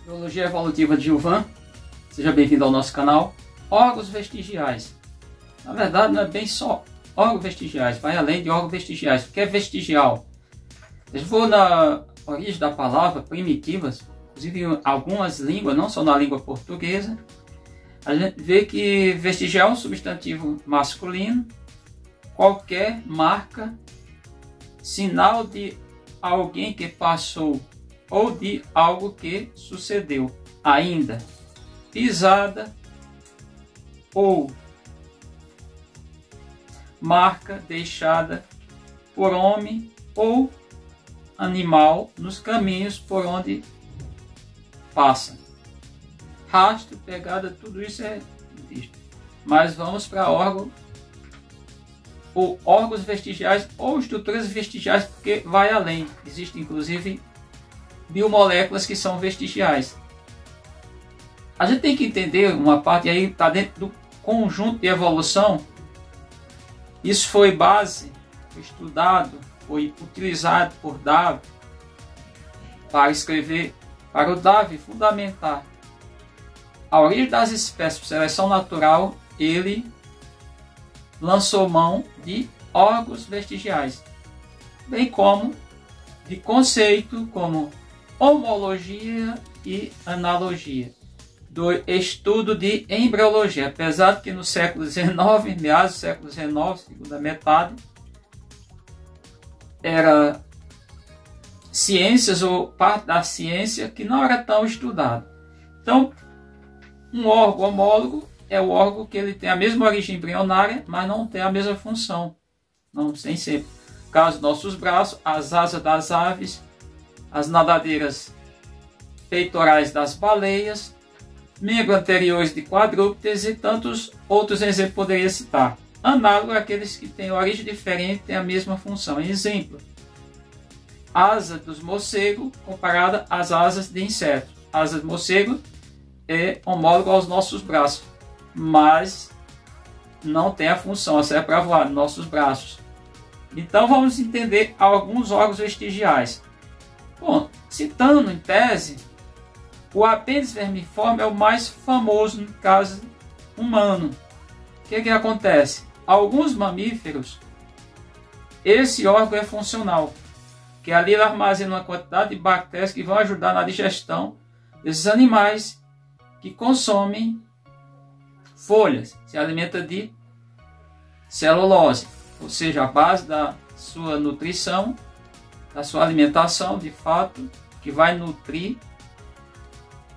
Biologia Evolutiva de Gilvan, seja bem-vindo ao nosso canal. Órgãos vestigiais. Na verdade, não é bem só órgãos vestigiais, vai além de órgãos vestigiais. O que é vestigial? Eu vou na origem da palavra, primitivas, inclusive em algumas línguas, não só na língua portuguesa, a gente vê que vestigial é um substantivo masculino, qualquer marca, sinal de alguém que passou ou de algo que sucedeu, ainda pisada ou marca deixada por homem ou animal nos caminhos por onde passa. Rastro, pegada, tudo isso é visto. Mas vamos para órgãos vestigiais ou estruturas vestigiais, porque vai além. Existem inclusive biomoléculas que são vestigiais. A gente tem que entender uma parte, e aí está dentro do conjunto de evolução. Isso foi base, foi estudado, foi utilizado por Darwin para escrever, para o Darwin fundamentar a origem das espécies por seleção natural. Ele lançou mão de órgãos vestigiais, bem como de conceito como homologia e analogia, do estudo de embriologia, apesar de que no século XIX, meados do século XIX, segunda metade, era ciências ou parte da ciência que não era tão estudada. Então, um órgão homólogo é o órgão que ele tem a mesma origem embrionária, mas não tem a mesma função. Não tem sempre. No caso dos nossos braços, as asas das aves, as nadadeiras peitorais das baleias, membros anteriores de quadrúpedes e tantos outros exemplos poderia citar. Análogo àqueles que têm origem diferente têm a mesma função. Exemplo: asa dos morcegos comparada às asas de insetos. Asa de morcego é homólogo aos nossos braços, mas não tem a função, serve para voar nos nossos braços. Então vamos entender alguns órgãos vestigiais. Bom, citando em tese, o apêndice vermiforme é o mais famoso no caso humano. O que acontece? Alguns mamíferos, esse órgão é funcional, que ali ele armazena uma quantidade de bactérias que vão ajudar na digestão desses animais que consomem folhas, se alimenta de celulose, ou seja, a base da sua nutrição, da sua alimentação, de fato, que vai nutrir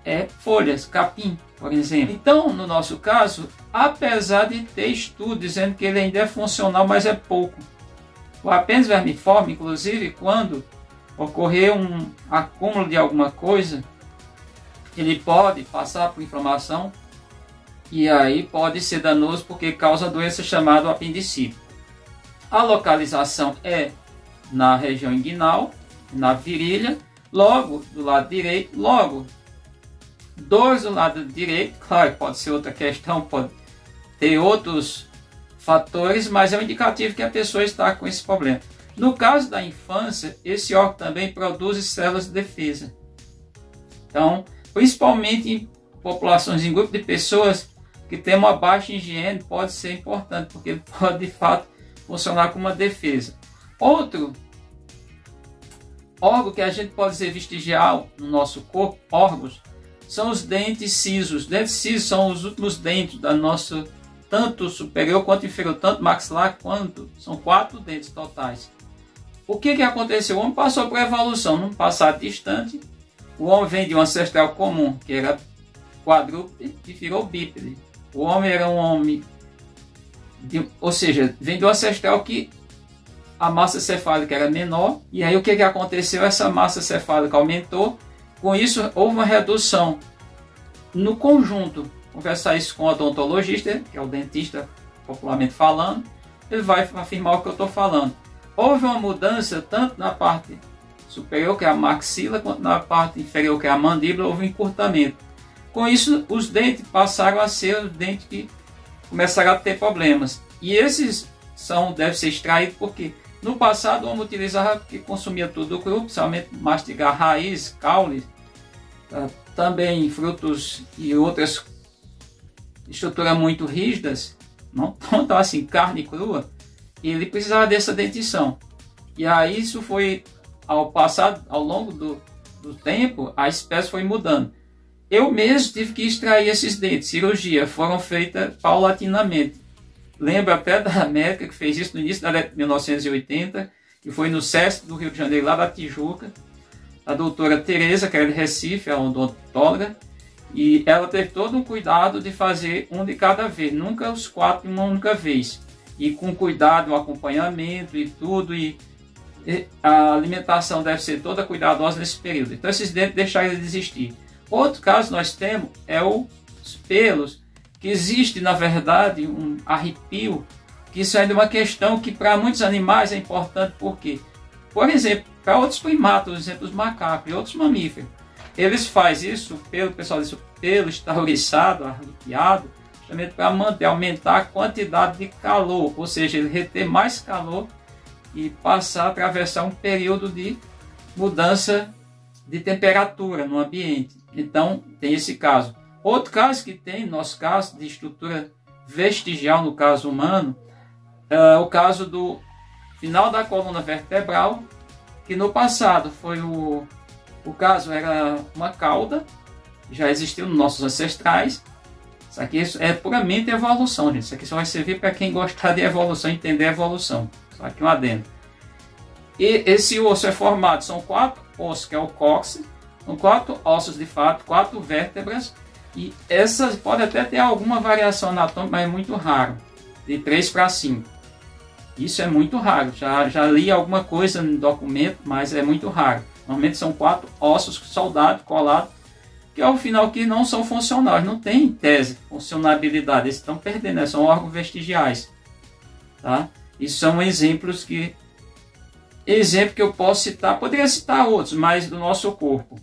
é folhas, capim, por exemplo. Então, no nosso caso, apesar de ter estudo dizendo que ele ainda é funcional, mas é pouco. O apêndice vermiforme, inclusive, quando ocorrer um acúmulo de alguma coisa, ele pode passar por inflamação e aí pode ser danoso porque causa doença chamada apendicite. A localização é na região inguinal, na virilha, logo do lado direito, logo dois do lado direito. Claro, pode ser outra questão, pode ter outros fatores, mas é um indicativo que a pessoa está com esse problema. No caso da infância, esse órgão também produz células de defesa. Então, principalmente em populações, em grupo de pessoas que têm uma baixa higiene, pode ser importante, porque ele pode de fato funcionar como uma defesa. Outro órgão que a gente pode dizer vestigial no nosso corpo, órgãos, são os dentes cisos. Os dentes cisos são os últimos dentes da nossa, tanto superior quanto inferior, tanto maxilar quanto, são 4 dentes totais. O que aconteceu? O homem passou por evolução. Num passado distante, o homem vem de um ancestral comum, que era quadrúpede, e virou bípede. O homem era um homem, ou seja, vem de um ancestral que a massa cefálica era menor, e aí o que aconteceu? Essa massa cefálica aumentou, com isso houve uma redução no conjunto. Conversar isso com o odontologista, que é o dentista popularmente falando, ele vai afirmar o que eu estou falando. Houve uma mudança tanto na parte superior, que é a maxila, quanto na parte inferior, que é a mandíbula, houve um encurtamento. Com isso, os dentes passaram a ser os dentes que começaram a ter problemas. E esses devem ser extraídos porque no passado o homem utilizava, porque consumia tudo cru, principalmente mastigar raiz, caule, também frutos e outras estruturas muito rígidas, não tão assim, carne crua, e ele precisava dessa dentição. E aí isso foi, ao longo do tempo, a espécie foi mudando. Eu mesmo tive que extrair esses dentes, cirurgia, foram feitas paulatinamente. Lembro até da América que fez isso no início da década de 1980, que foi no SESC do Rio de Janeiro, lá da Tijuca, a doutora Tereza, que era de Recife, a odontóloga, e ela teve todo um cuidado de fazer um de cada vez, nunca os 4 em uma única vez. E com cuidado, o acompanhamento e tudo, e a alimentação deve ser toda cuidadosa nesse período. Então esses dentes deixaram de existir. Outro caso nós temos é os pelos, que existe na verdade um arrepio, que isso é uma questão que para muitos animais é importante, porque, por exemplo, para outros primatas, por exemplo, os macacos e outros mamíferos, eles fazem isso, o pessoal diz, o pelo está ouriçado, arrepiado, justamente para aumentar a quantidade de calor, ou seja, ele reter mais calor e passar a atravessar um período de mudança de temperatura no ambiente. Então, tem esse caso. Outro caso que tem, nosso caso, de estrutura vestigial, no caso humano, é o caso do final da coluna vertebral, que no passado foi o caso era uma cauda, já existiu nos nossos ancestrais. Isso aqui é puramente evolução, gente. Isso aqui só vai servir para quem gostar de evolução, entender a evolução. Só aqui um adendo. E esse osso é formado, são 4 ossos, que é o cóccix, são 4 ossos de fato, 4 vértebras, e essas pode até ter alguma variação anatômica, mas é muito raro, de 3 para 5. Isso é muito raro, já li alguma coisa no documento, mas é muito raro. Normalmente são 4 ossos soldados, colados, que ao final que não são funcionais, não tem em tese funcionabilidade, eles estão perdendo, né? São órgãos vestigiais. Tá? Isso são exemplos que eu posso citar, poderia citar outros, mas do nosso corpo.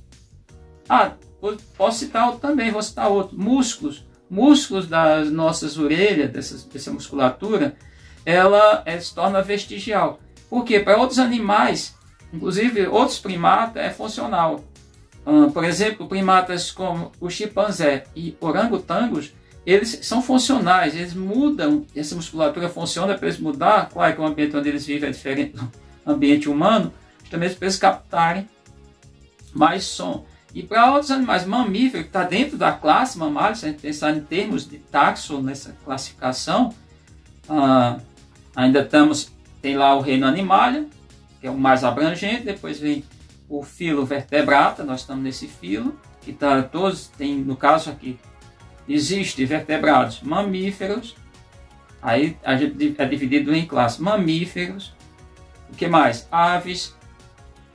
Posso citar outro também, vou citar outro. Músculos das nossas orelhas, dessa musculatura, ela se torna vestigial. Porque para outros animais, inclusive outros primatas, é funcional. Por exemplo, primatas como o chimpanzé e orangotangos, eles são funcionais, eles mudam, essa musculatura funciona para eles mudar. Claro que o ambiente onde eles vivem é diferente do ambiente humano, justamente para eles captarem mais som. E para outros animais, mamíferos, que está dentro da classe mamália, se a gente pensar em termos de taxon nessa classificação, ainda tem lá o reino animalia, que é o mais abrangente, depois vem o filo vertebrata, nós estamos nesse filo, que está todos, tem no caso aqui, existe vertebrados mamíferos, aí a gente é dividido em classes mamíferos, o que mais? Aves,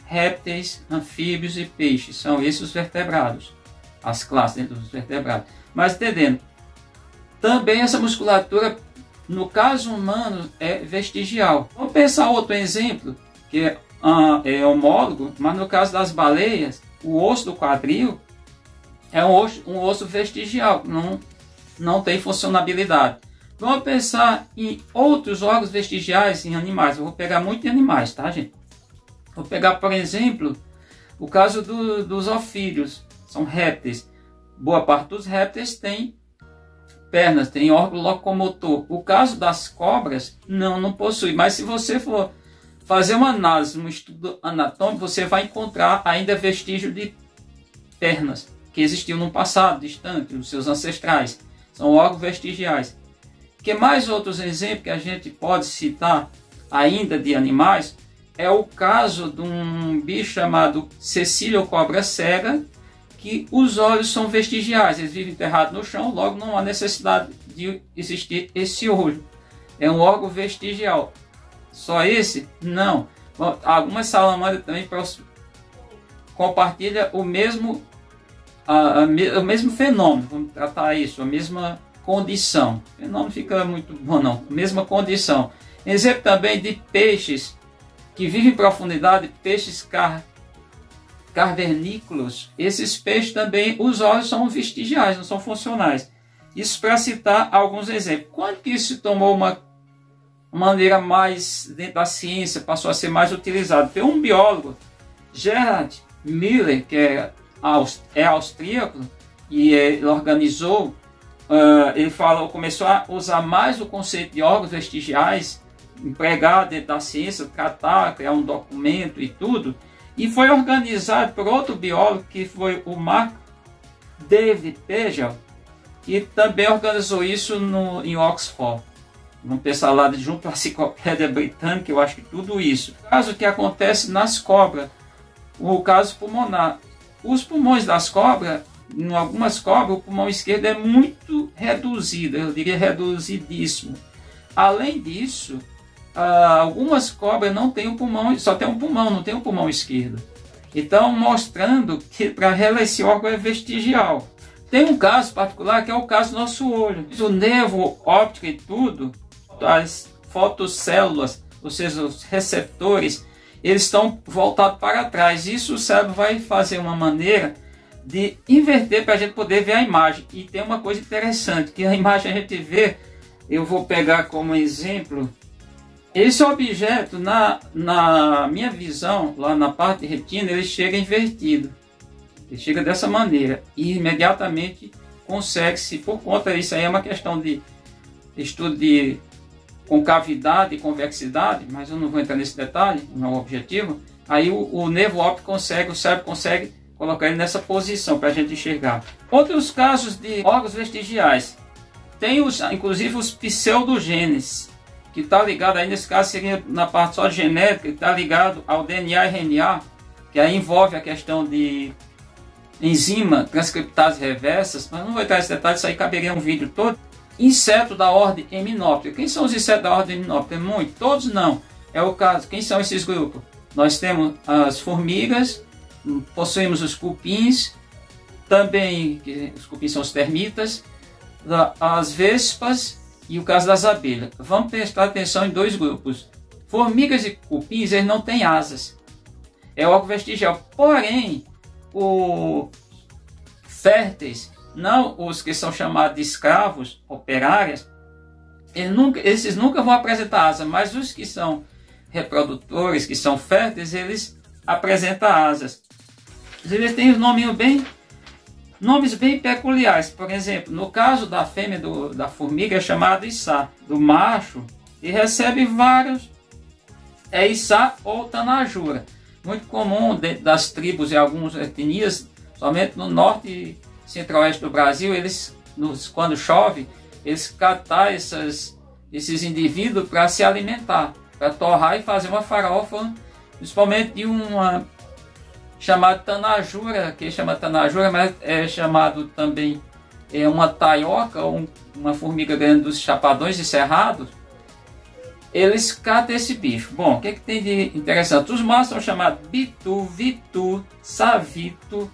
répteis, anfíbios e peixes, são esses os vertebrados, as classes dentro dos vertebrados. Mas entendendo, também essa musculatura, no caso humano, é vestigial. Vamos pensar outro exemplo, que é homólogo, mas no caso das baleias, o osso do quadril é um osso vestigial, não tem funcionabilidade. Vamos pensar em outros órgãos vestigiais em animais. Eu vou pegar muito em animais, tá, gente? Vou pegar, por exemplo, o caso dos ofídeos, são répteis. Boa parte dos répteis tem pernas, tem órgão locomotor. O caso das cobras, não possui. Mas se você for fazer uma análise, um estudo anatômico, você vai encontrar ainda vestígio de pernas, que existiu no passado distante, nos seus ancestrais. São órgãos vestigiais. Que mais outros exemplos que a gente pode citar ainda de animais é o caso de um bicho chamado Cecília cobra cega, que os olhos são vestigiais, eles vivem enterrados no chão, logo não há necessidade de existir esse olho. É um órgão vestigial. Só esse? Não. Bom, algumas salamandras também compartilham o mesmo fenômeno, vamos tratar isso, a mesma condição. O fenômeno fica muito bom, não. Mesma condição. Exemplo também de peixes que vivem em profundidade, peixes cavernícolas. Esses peixes também, os olhos são vestigiais, não são funcionais. Isso para citar alguns exemplos. Quando que isso se tomou uma maneira mais, dentro da ciência, passou a ser mais utilizado? Tem um biólogo, Gerhard Miller, que é é austríaco, e ele organizou, ele começou a usar mais o conceito de órgãos vestigiais, empregar dentro da ciência, tratar, criar um documento e tudo, e foi organizado por outro biólogo, que foi o Mark David Pagel, que também organizou isso em Oxford. Vamos pensar lá junto à Enciclopédia Britânica, eu acho que tudo isso. O caso que acontece nas cobras, o caso pulmonar. Os pulmões das cobras, em algumas cobras, o pulmão esquerdo é muito reduzido, eu diria reduzidíssimo. Além disso, algumas cobras não têm um pulmão, só tem um pulmão, não tem um pulmão esquerdo. Então, mostrando que para ela esse órgão é vestigial. Tem um caso particular que é o caso do nosso olho. O nervo óptico e tudo, as fotocélulas, ou seja, os receptores, eles estão voltados para trás. Isso o cérebro vai fazer uma maneira de inverter para a gente poder ver a imagem. E tem uma coisa interessante, que a imagem a gente vê, eu vou pegar como exemplo, esse objeto, na minha visão, lá na parte de retina, ele chega invertido. Ele chega dessa maneira e imediatamente consegue-se, por conta disso aí é uma questão de estudo de concavidade e convexidade, mas eu não vou entrar nesse detalhe, não é o objetivo. Aí o nervo óptico consegue, o cérebro consegue colocar ele nessa posição para a gente enxergar. Outros casos de órgãos vestigiais, tem inclusive os pseudogenes, que está ligado aí, nesse caso seria na parte só genética, que está ligado ao DNA e RNA, que aí envolve a questão de enzima transcriptase reversas, mas não vou entrar nesse detalhe, isso aí caberia um vídeo todo. Inseto da ordem Hymenoptera. Quem são os insetos da ordem Hymenoptera? Muitos, todos não. É o caso. Quem são esses grupos? Nós temos as formigas, possuímos os cupins, também, os cupins são os termitas, as vespas e o caso das abelhas. Vamos prestar atenção em dois grupos. Formigas e cupins, eles não têm asas. É órgão vestigial. Porém, os férteis, não os que são chamados de escravos, operários, esses nunca vão apresentar asa, mas os que são reprodutores, que são férteis, eles apresentam asas. Eles têm nomes bem peculiares. Por exemplo, no caso da fêmea da formiga é chamado içá, do macho, e recebe vários, içá ou tanajura. Muito comum dentro das tribos e algumas etnias, somente no norte e centro-oeste do Brasil, eles, quando chove, eles catam esses indivíduos para se alimentar, para torrar e fazer uma farofa, principalmente de uma chamada tanajura, que chama tanajura, mas é chamado também uma taioca, ou uma formiga grande dos chapadões e cerrados. Eles catam esse bicho. Bom, o que tem de interessante? Os machos são chamados bitu, vitu, savitu,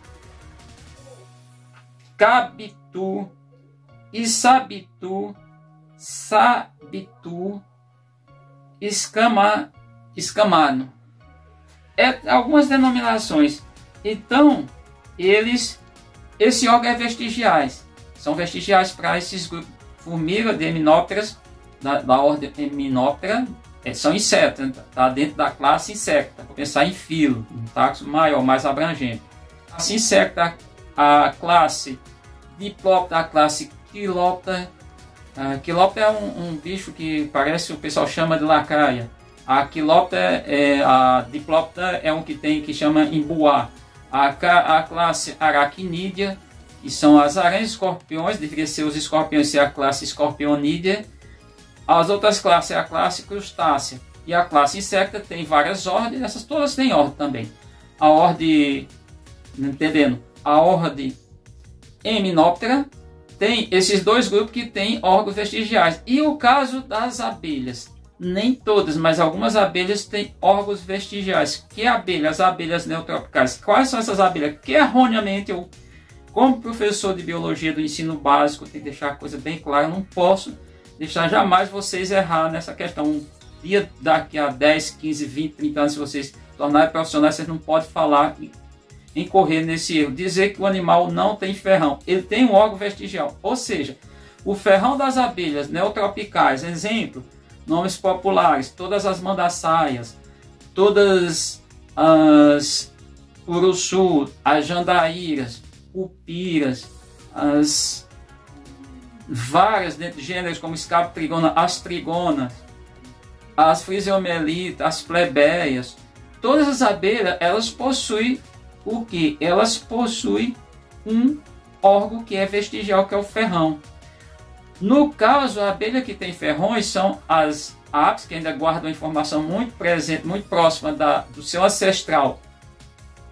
cabitu, isabitu, sabitu, escamano. Algumas denominações. Então, esse órgão é vestigiais. São vestigiais para esses grupos. Formiga de Hymenopteras, da ordem Hymenoptera, são insetos, está dentro da classe insecta. Vou pensar em filo, um taxo maior, mais abrangente. A classe insecta, a classe Diploptera, a classe Quiloptera. Quiloptera é um bicho que parece, o pessoal chama de lacraia. A Diploptera é um que chama embuá. A classe Aracnídea, que são as aranhas, escorpiões, deveria ser os escorpiões, ser a classe Scorpionídea. As outras classes é a classe crustácea. E a classe insecta tem várias ordens, essas todas têm ordem também. A ordem, entendendo? A ordem Hymenoptera tem esses dois grupos que têm órgãos vestigiais. E o caso das abelhas, nem todas, mas algumas abelhas têm órgãos vestigiais. Que abelhas? As abelhas neotropicais. Quais são essas abelhas? Que erroneamente eu, como professor de biologia do ensino básico, tenho que deixar a coisa bem clara, eu não posso deixar jamais vocês errar nessa questão. Um dia daqui a 10, 15, 20, 30 anos, se vocês tornarem profissionais, vocês não podem falar incorrer nesse erro. Dizer que o animal não tem ferrão. Ele tem um órgão vestigial. Ou seja, o ferrão das abelhas neotropicais, exemplo, nomes populares, todas as mandaçaias, todas as urussu, as jandaíras, upiras, as várias gêneros como escapotrigona, as trigonas, as frisiomelitas, as plebeias. Todas as abelhas, elas possuem o que? Elas possuem um órgão que é vestigial, que é o ferrão. No caso, a abelha que tem ferrões são as apis, que ainda guardam informação muito presente, muito próxima do seu ancestral,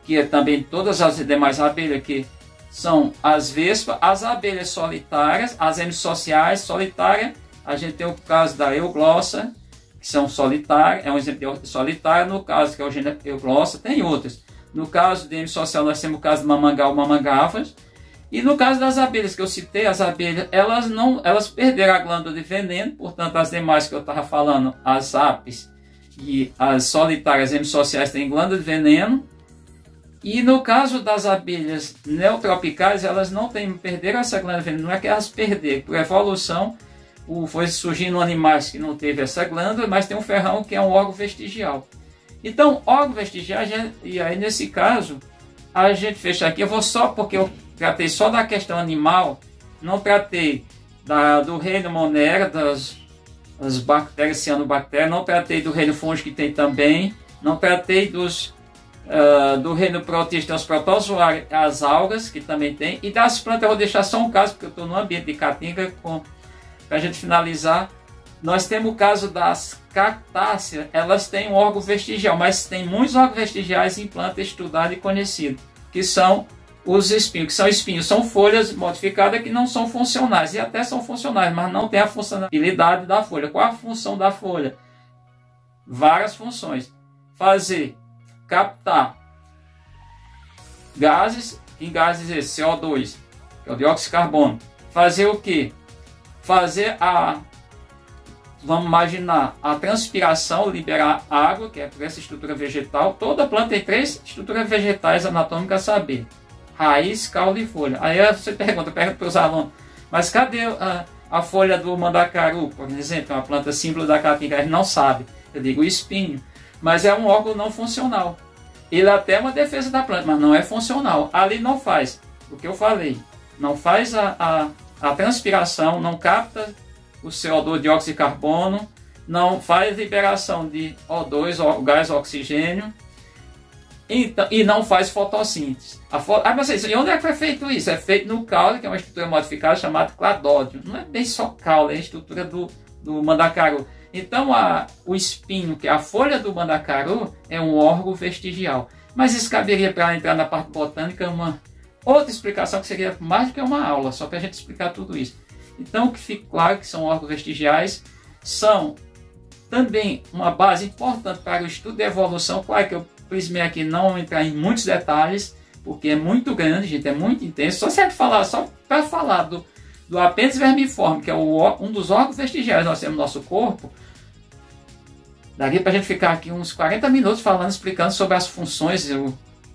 que é também todas as demais abelhas, que são as vespas, as abelhas solitárias, as hemissociais solitárias. A gente tem o caso da euglossa, que são solitárias, é um exemplo de solitária. No caso que é o gênero euglossa, tem outras. No caso de hemissocial, nós temos o caso de mamangal, mamangavas. E no caso das abelhas que eu citei, as abelhas, elas perderam a glândula de veneno, portanto as demais que eu estava falando, as apis e as solitárias hemissociais têm glândula de veneno. E no caso das abelhas neotropicais, elas não perderam essa glândula de veneno, não é que elas perderam, por evolução foi surgindo animais que não teve essa glândula, mas tem um ferrão que é um órgão vestigial. Então, órgão vestigial, e aí nesse caso, a gente fecha aqui, eu vou só porque eu tratei só da questão animal, não tratei do reino Monera, das bactérias, cianobactérias, não tratei do reino fúngico que tem também, não tratei do reino protista, os protozoários, as algas que também tem, e das plantas eu vou deixar só um caso, porque eu estou no ambiente de caatinga, para a gente finalizar. Nós temos o caso das cactáceas, elas têm um órgão vestigial, mas tem muitos órgãos vestigiais em planta estudada e conhecida, que são os espinhos, são folhas modificadas que não são funcionais, e até são funcionais, mas não tem a funcionalidade da folha. Qual a função da folha? Várias funções. Captar gases, em gases esse, CO2, que é o dióxido de carbono. Fazer o quê? Vamos imaginar a transpiração, liberar água, que é por essa estrutura vegetal. Toda planta tem 3 estruturas vegetais anatômicas a saber: raiz, caule e folha. Aí você pergunta para os alunos, mas cadê a folha do mandacaru, por exemplo, uma planta símbolo da caatinga? Eles não sabem. Eu digo o espinho, mas é um órgão não funcional. Ele até é uma defesa da planta, mas não é funcional. Ali não faz o que eu falei, não faz a transpiração, não capta o CO2, dióxido de carbono, não faz liberação de O2, o gás oxigênio, e não faz fotossíntese. E onde é que foi feito isso? É feito no caule, que é uma estrutura modificada chamada cladódio. Não é bem só caule, é a estrutura do mandacaru. Então o espinho, que é a folha do mandacaru, é um órgão vestigial. Mas isso caberia, para entrar na parte botânica, uma outra explicação que seria mais do que uma aula, só para a gente explicar tudo isso. Então, que fique claro que são órgãos vestigiais, são também uma base importante para o estudo da evolução. Claro que eu prismei aqui não entrar em muitos detalhes, porque é muito grande, gente, é muito intenso. Só se a gente falar, só para falar do apêndice vermiforme, que é um dos órgãos vestigiais que nós temos no nosso corpo, daria para a gente ficar aqui uns 40 minutos falando, explicando sobre as funções,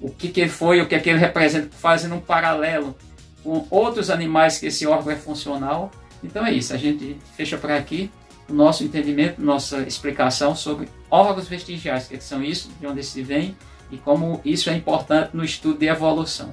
o que ele foi, o que ele representa, fazendo um paralelo com outros animais que esse órgão é funcional. Então é isso, a gente fecha por aqui o nosso entendimento, nossa explicação sobre órgãos vestigiais, o que são isso, de onde se vem e como isso é importante no estudo de evolução.